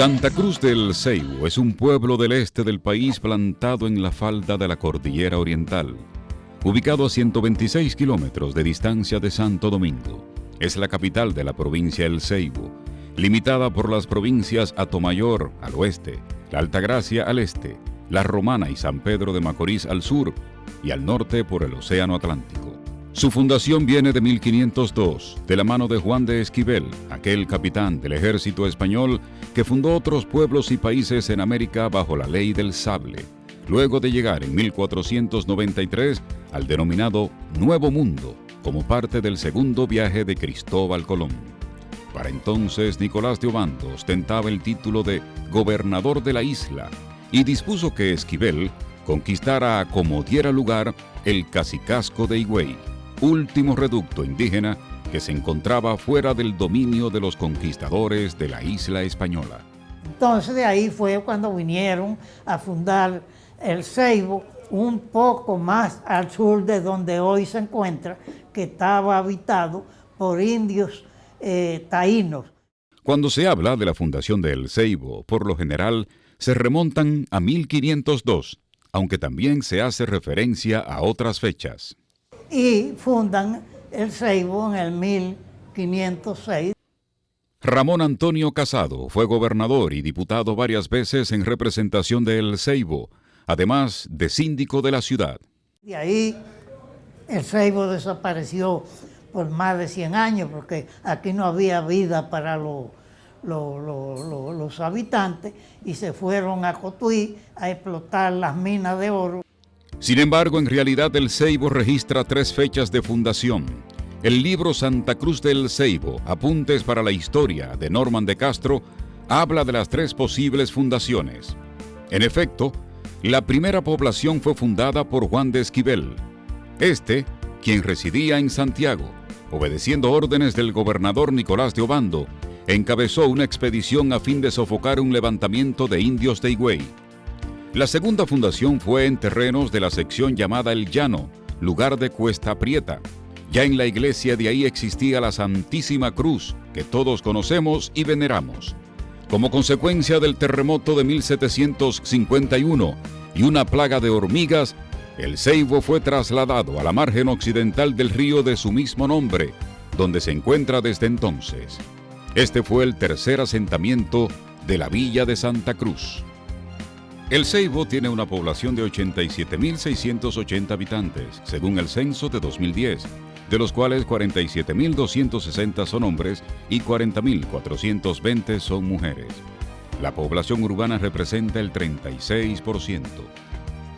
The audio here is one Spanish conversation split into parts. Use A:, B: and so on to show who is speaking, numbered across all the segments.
A: Santa Cruz del Ceibo es un pueblo del este del país plantado en la falda de la Cordillera Oriental. Ubicado a 126 kilómetros de distancia de Santo Domingo, es la capital de la provincia El Ceibo, limitada por las provincias Atomayor al oeste, La Altagracia al este, La Romana y San Pedro de Macorís al sur y al norte por el Océano Atlántico. Su fundación viene de 1502, de la mano de Juan de Esquivel, aquel capitán del ejército español que fundó otros pueblos y países en América bajo la ley del sable, luego de llegar en 1493 al denominado Nuevo Mundo, como parte del segundo viaje de Cristóbal Colón. Para entonces, Nicolás de Obando ostentaba el título de gobernador de la isla y dispuso que Esquivel conquistara como diera lugar el cacicazgo de Higüey, último reducto indígena que se encontraba fuera del dominio de los conquistadores de la isla española.
B: Entonces de ahí fue cuando vinieron a fundar El Ceibo, un poco más al sur de donde hoy se encuentra, que estaba habitado por indios taínos.
A: Cuando se habla de la fundación de El Ceibo, por lo general se remontan a 1502, aunque también se hace referencia a otras fechas.
B: Y fundan El Ceibo en el 1506.
A: Ramón Antonio Casado fue gobernador y diputado varias veces en representación de El Ceibo, además de síndico de la ciudad.
B: De ahí El Ceibo desapareció por más de 100 años porque aquí no había vida para los habitantes y se fueron a Cotuí a explotar las minas de oro.
A: Sin embargo, en realidad El Ceibo registra 3 fechas de fundación. El libro Santa Cruz del Ceibo, Apuntes para la Historia, de Norman de Castro, habla de las 3 posibles fundaciones. En efecto, la primera población fue fundada por Juan de Esquivel. Quien residía en Santiago, obedeciendo órdenes del gobernador Nicolás de Obando, encabezó una expedición a fin de sofocar un levantamiento de indios de Higüey. La segunda fundación fue en terrenos de la sección llamada El Llano, lugar de Cuesta Prieta. Ya en la iglesia de ahí existía la Santísima Cruz, que todos conocemos y veneramos. Como consecuencia del terremoto de 1751 y una plaga de hormigas, El Ceibo fue trasladado a la margen occidental del río de su mismo nombre, donde se encuentra desde entonces. Este fue el tercer asentamiento de la villa de Santa Cruz. El Ceibo tiene una población de 87.680 habitantes, según el censo de 2010, de los cuales 47.260 son hombres y 40.420 son mujeres. La población urbana representa el 36%.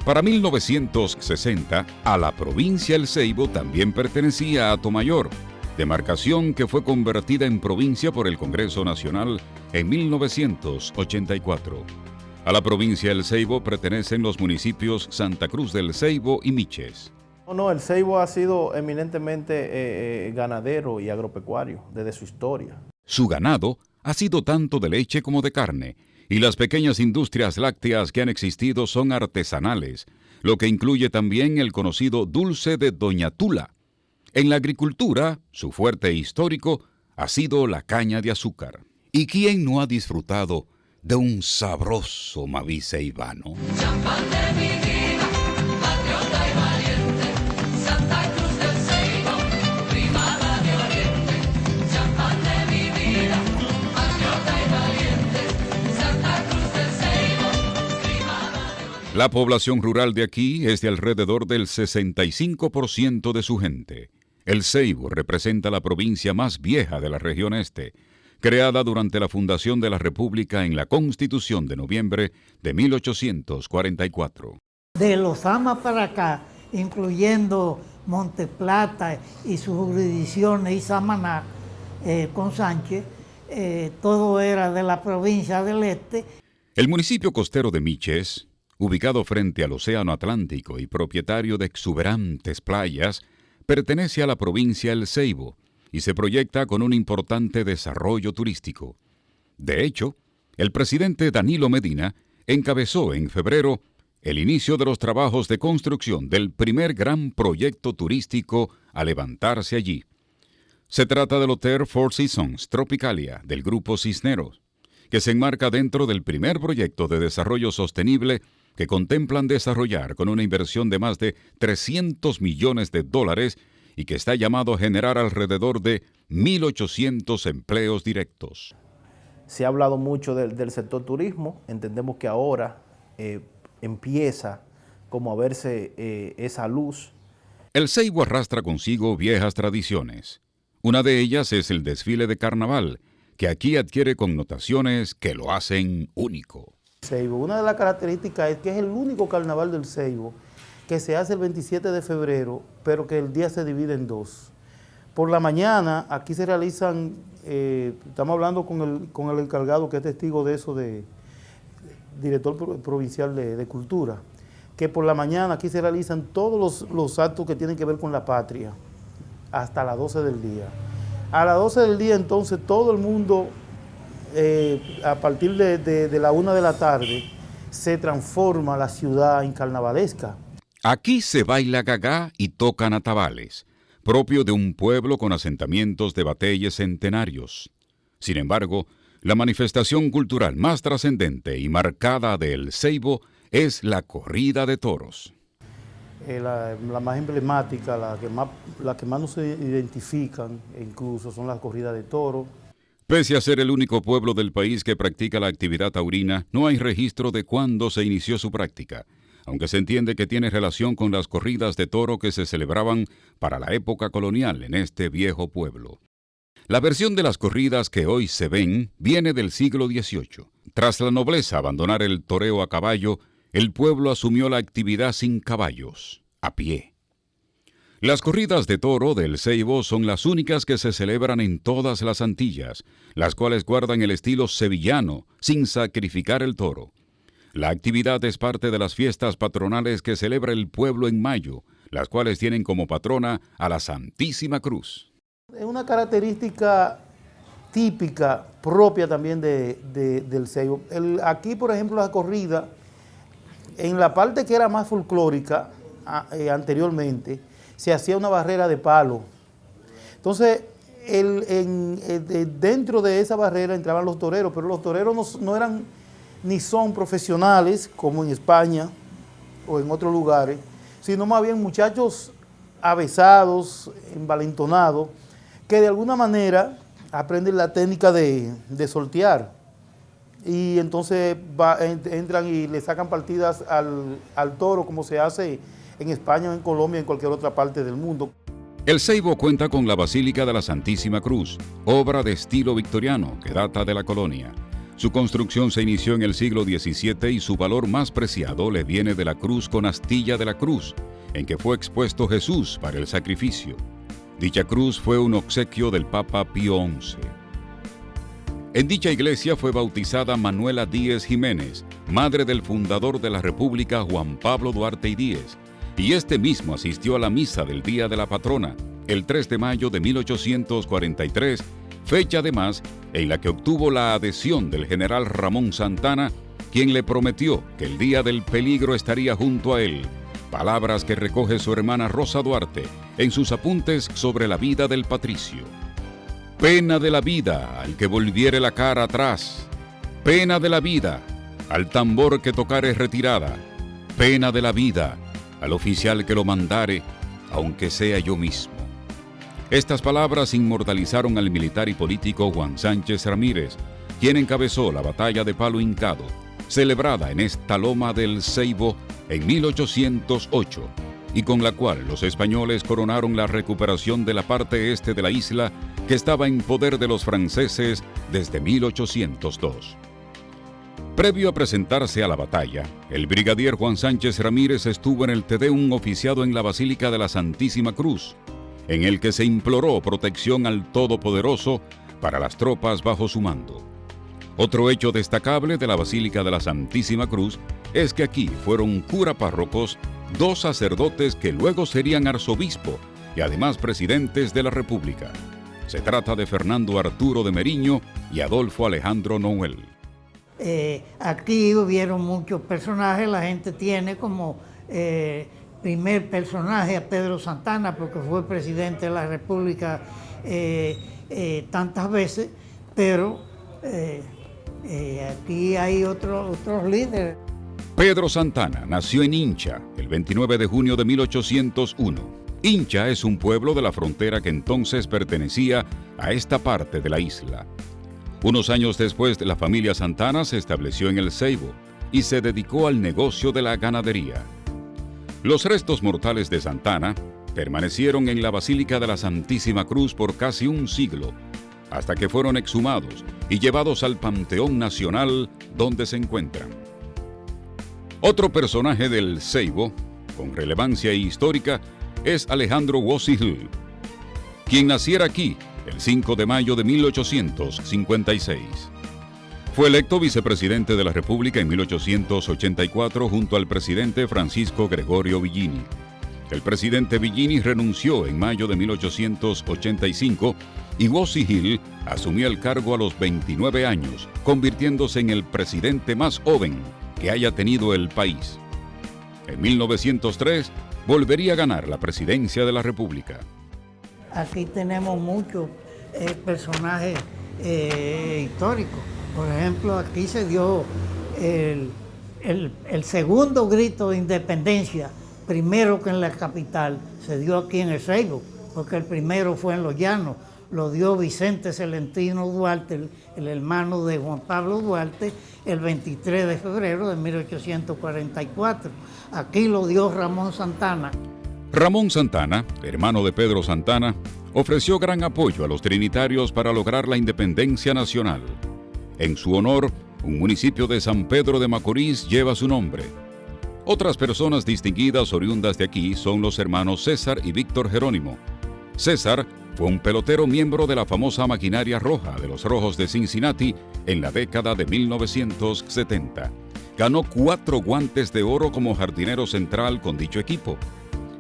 A: Para 1960, a la provincia El Ceibo también pertenecía a Atomayor, demarcación que fue convertida en provincia por el Congreso Nacional en 1984. A la provincia El Ceibo pertenecen los municipios Santa Cruz del Ceibo y Miches.
C: El Ceibo ha sido eminentemente ganadero y agropecuario desde su historia.
A: Su ganado ha sido tanto de leche como de carne, y las pequeñas industrias lácteas que han existido son artesanales, lo que incluye también el conocido dulce de Doña Tula. En la agricultura, su fuerte histórico ha sido la caña de azúcar. ¿Y quién no ha disfrutado de un sabroso Mavíz ceibano?
D: Champán de mi vida, patriota y valiente, Santa Cruz del Ceibo, primada de Oriente. Champán de mi vida, patriota y valiente, Santa Cruz del Ceibo, primada de Oriente.
A: La población rural de aquí es de alrededor del 65% de su gente. El Ceibo representa la provincia más vieja de la región este, creada durante la fundación de la República en la Constitución de noviembre de 1844.
B: De Lozama para acá, incluyendo Monteplata y sus jurisdicciones y Samaná con Sánchez, todo era de la provincia del Este.
A: El municipio costero de Miches, ubicado frente al Océano Atlántico y propietario de exuberantes playas, pertenece a la provincia El Ceibo y se proyecta con un importante desarrollo turístico. De hecho, el presidente Danilo Medina encabezó en febrero el inicio de los trabajos de construcción del primer gran proyecto turístico a levantarse allí. Se trata del Hotel Four Seasons Tropicalia del Grupo Cisneros, que se enmarca dentro del primer proyecto de desarrollo sostenible que contemplan desarrollar con una inversión de más de $300 millones y que está llamado a generar alrededor de 1.800 empleos directos.
C: Se ha hablado mucho del sector turismo, entendemos que ahora empieza como a verse esa luz.
A: El Ceibo arrastra consigo viejas tradiciones. Una de ellas es el desfile de carnaval, que aquí adquiere connotaciones que lo hacen único.
E: Ceibo, una de las características es que es el único carnaval del Ceibo que se hace el 27 de febrero, pero que el día se divide en dos. Por la mañana, aquí se realizan, estamos hablando con el encargado que es testigo de eso, director provincial de Cultura, que por la mañana aquí se realizan todos los actos que tienen que ver con la patria, hasta las 12 del día. A las 12 del día, entonces, todo el mundo, a partir de la 1 de la tarde, se transforma la ciudad en carnavalesca.
A: Aquí se baila gagá y tocan atabales, propio de un pueblo con asentamientos de bateyes centenarios. Sin embargo, la manifestación cultural más trascendente y marcada del Ceibo es la corrida de toros.
E: La más emblemática, la que más nos identifican incluso son las corridas de toros.
A: Pese a ser el único pueblo del país que practica la actividad taurina, no hay registro de cuándo se inició su práctica, aunque se entiende que tiene relación con las corridas de toro que se celebraban para la época colonial en este viejo pueblo. La versión de las corridas que hoy se ven viene del siglo XVIII. Tras la nobleza abandonar el toreo a caballo, el pueblo asumió la actividad sin caballos, a pie. Las corridas de toro del Ceibo son las únicas que se celebran en todas las Antillas, las cuales guardan el estilo sevillano, sin sacrificar el toro. La actividad es parte de las fiestas patronales que celebra el pueblo en mayo, las cuales tienen como patrona a la Santísima Cruz.
E: Es una característica típica, propia también del Ceibo. Aquí, por ejemplo, la corrida, en la parte que era más folclórica anteriormente, se hacía una barrera de palo. Entonces, dentro de esa barrera entraban los toreros, pero los toreros no eran ni son profesionales, como en España o en otros lugares, sino más bien muchachos avesados, envalentonados, que de alguna manera aprenden la técnica de sortear. Y entonces entran y le sacan partidas al toro, como se hace en España, en Colombia, en cualquier otra parte del mundo.
A: El Ceibo cuenta con la Basílica de la Santísima Cruz, obra de estilo victoriano que data de la colonia. Su construcción se inició en el siglo XVII y su valor más preciado le viene de la cruz con astilla de la cruz, en que fue expuesto Jesús para el sacrificio. Dicha cruz fue un obsequio del Papa Pío XI. En dicha iglesia fue bautizada Manuela Díez Jiménez, madre del fundador de la República Juan Pablo Duarte y Díez, y este mismo asistió a la misa del Día de la Patrona, el 3 de mayo de 1843, fecha además en la que obtuvo la adhesión del general Ramón Santana, quien le prometió que el día del peligro estaría junto a él, palabras que recoge su hermana Rosa Duarte en sus apuntes sobre la vida del patricio. Pena de la vida al que volviere la cara atrás, pena de la vida al tambor que tocare retirada, pena de la vida al oficial que lo mandare, aunque sea yo mismo. Estas palabras inmortalizaron al militar y político Juan Sánchez Ramírez, quien encabezó la batalla de Palo Hincado, celebrada en esta loma del Ceibo en 1808, y con la cual los españoles coronaron la recuperación de la parte este de la isla que estaba en poder de los franceses desde 1802. Previo a presentarse a la batalla, el brigadier Juan Sánchez Ramírez estuvo en el Te Deum oficiado en la Basílica de la Santísima Cruz, en el que se imploró protección al Todopoderoso para las tropas bajo su mando. Otro hecho destacable de la Basílica de la Santísima Cruz es que aquí fueron cura párrocos 2 sacerdotes que luego serían arzobispo y además presidentes de la República. Se trata de Fernando Arturo de Meriño y Adolfo Alejandro Noel.
B: Aquí hubieron muchos personajes, la gente tiene como primer personaje a Pedro Santana, porque fue presidente de la República tantas veces, pero Aquí hay otros líderes.
A: Pedro Santana nació en Hincha el 29 de junio de 1801. Hincha es un pueblo de la frontera que entonces pertenecía a esta parte de la isla. Unos años después, la familia Santana se estableció en El Ceibo y se dedicó al negocio de la ganadería. Los restos mortales de Santana permanecieron en la Basílica de la Santísima Cruz por casi un siglo, hasta que fueron exhumados y llevados al Panteón Nacional, donde se encuentran. Otro personaje del Ceibo, con relevancia histórica, es Alejandro Wossi Hill, quien naciera aquí el 5 de mayo de 1856. Fue electo vicepresidente de la República en 1884 junto al presidente Francisco Gregorio Villini. El presidente Villini renunció en mayo de 1885 y Wossi Hill asumió el cargo a los 29 años, convirtiéndose en el presidente más joven que haya tenido el país. En 1903 volvería a ganar la presidencia de la República.
B: Aquí tenemos muchos personajes históricos. Por ejemplo, aquí se dio el segundo grito de independencia, primero que en la capital, se dio aquí en El Ceibo, porque el primero fue en Los Llanos, lo dio Vicente Celestino Duarte, el hermano de Juan Pablo Duarte, el 23 de febrero de 1844. Aquí lo dio Ramón Santana.
A: Ramón Santana, hermano de Pedro Santana, ofreció gran apoyo a los trinitarios para lograr la independencia nacional. En su honor, un municipio de San Pedro de Macorís lleva su nombre. Otras personas distinguidas oriundas de aquí son los hermanos César y Víctor Jerónimo. César fue un pelotero miembro de la famosa maquinaria roja de los Rojos de Cincinnati en la década de 1970. Ganó 4 guantes de oro como jardinero central con dicho equipo.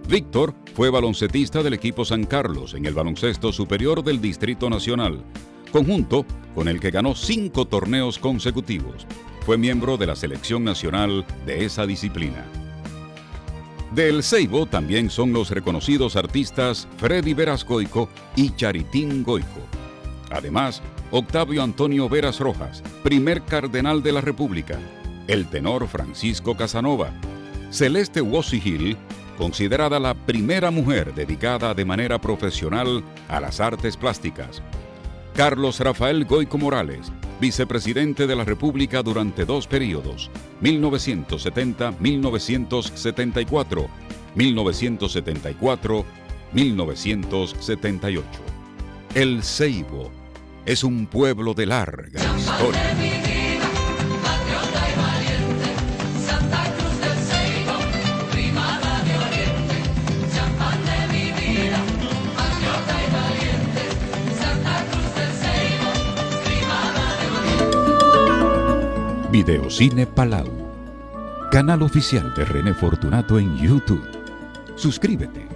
A: Víctor fue baloncetista del equipo San Carlos en el baloncesto superior del Distrito Nacional, conjunto con el que ganó 5 torneos consecutivos. Fue miembro de la selección nacional de esa disciplina. Del Ceibo también son los reconocidos artistas Freddy Veras Goico y Charitín Goico. Además, Octavio Antonio Veras Rojas, primer cardenal de la República, el tenor Francisco Casanova, Celeste Wossi Hill, considerada la primera mujer dedicada de manera profesional a las artes plásticas, Carlos Rafael Goico Morales, vicepresidente de la República durante 2 períodos, 1970-1974, 1974-1978. El Ceibo es un pueblo de larga historia. Videocine Palau, canal oficial de René Fortunato en YouTube. Suscríbete.